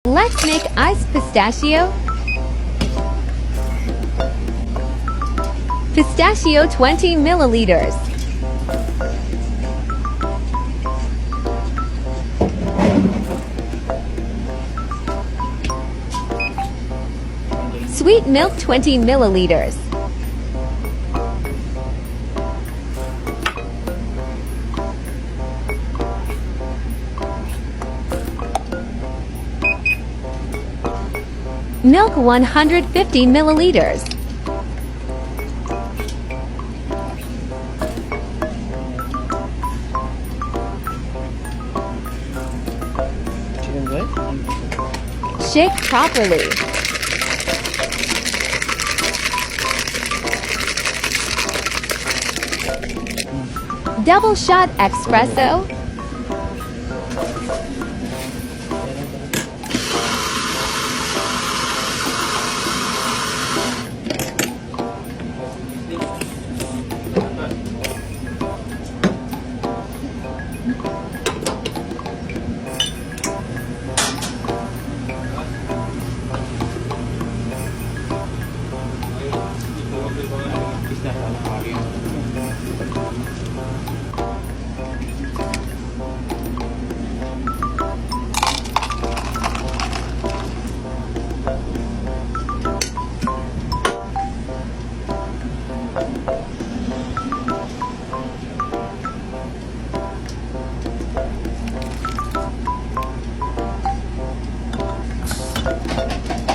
Let's make iced pistachio. Pistachio 20 milliliters. Sweet milk 20 milliliters. Milk 150 milliliters. Shake properly. Double shot espresso.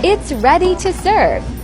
It's ready to serve.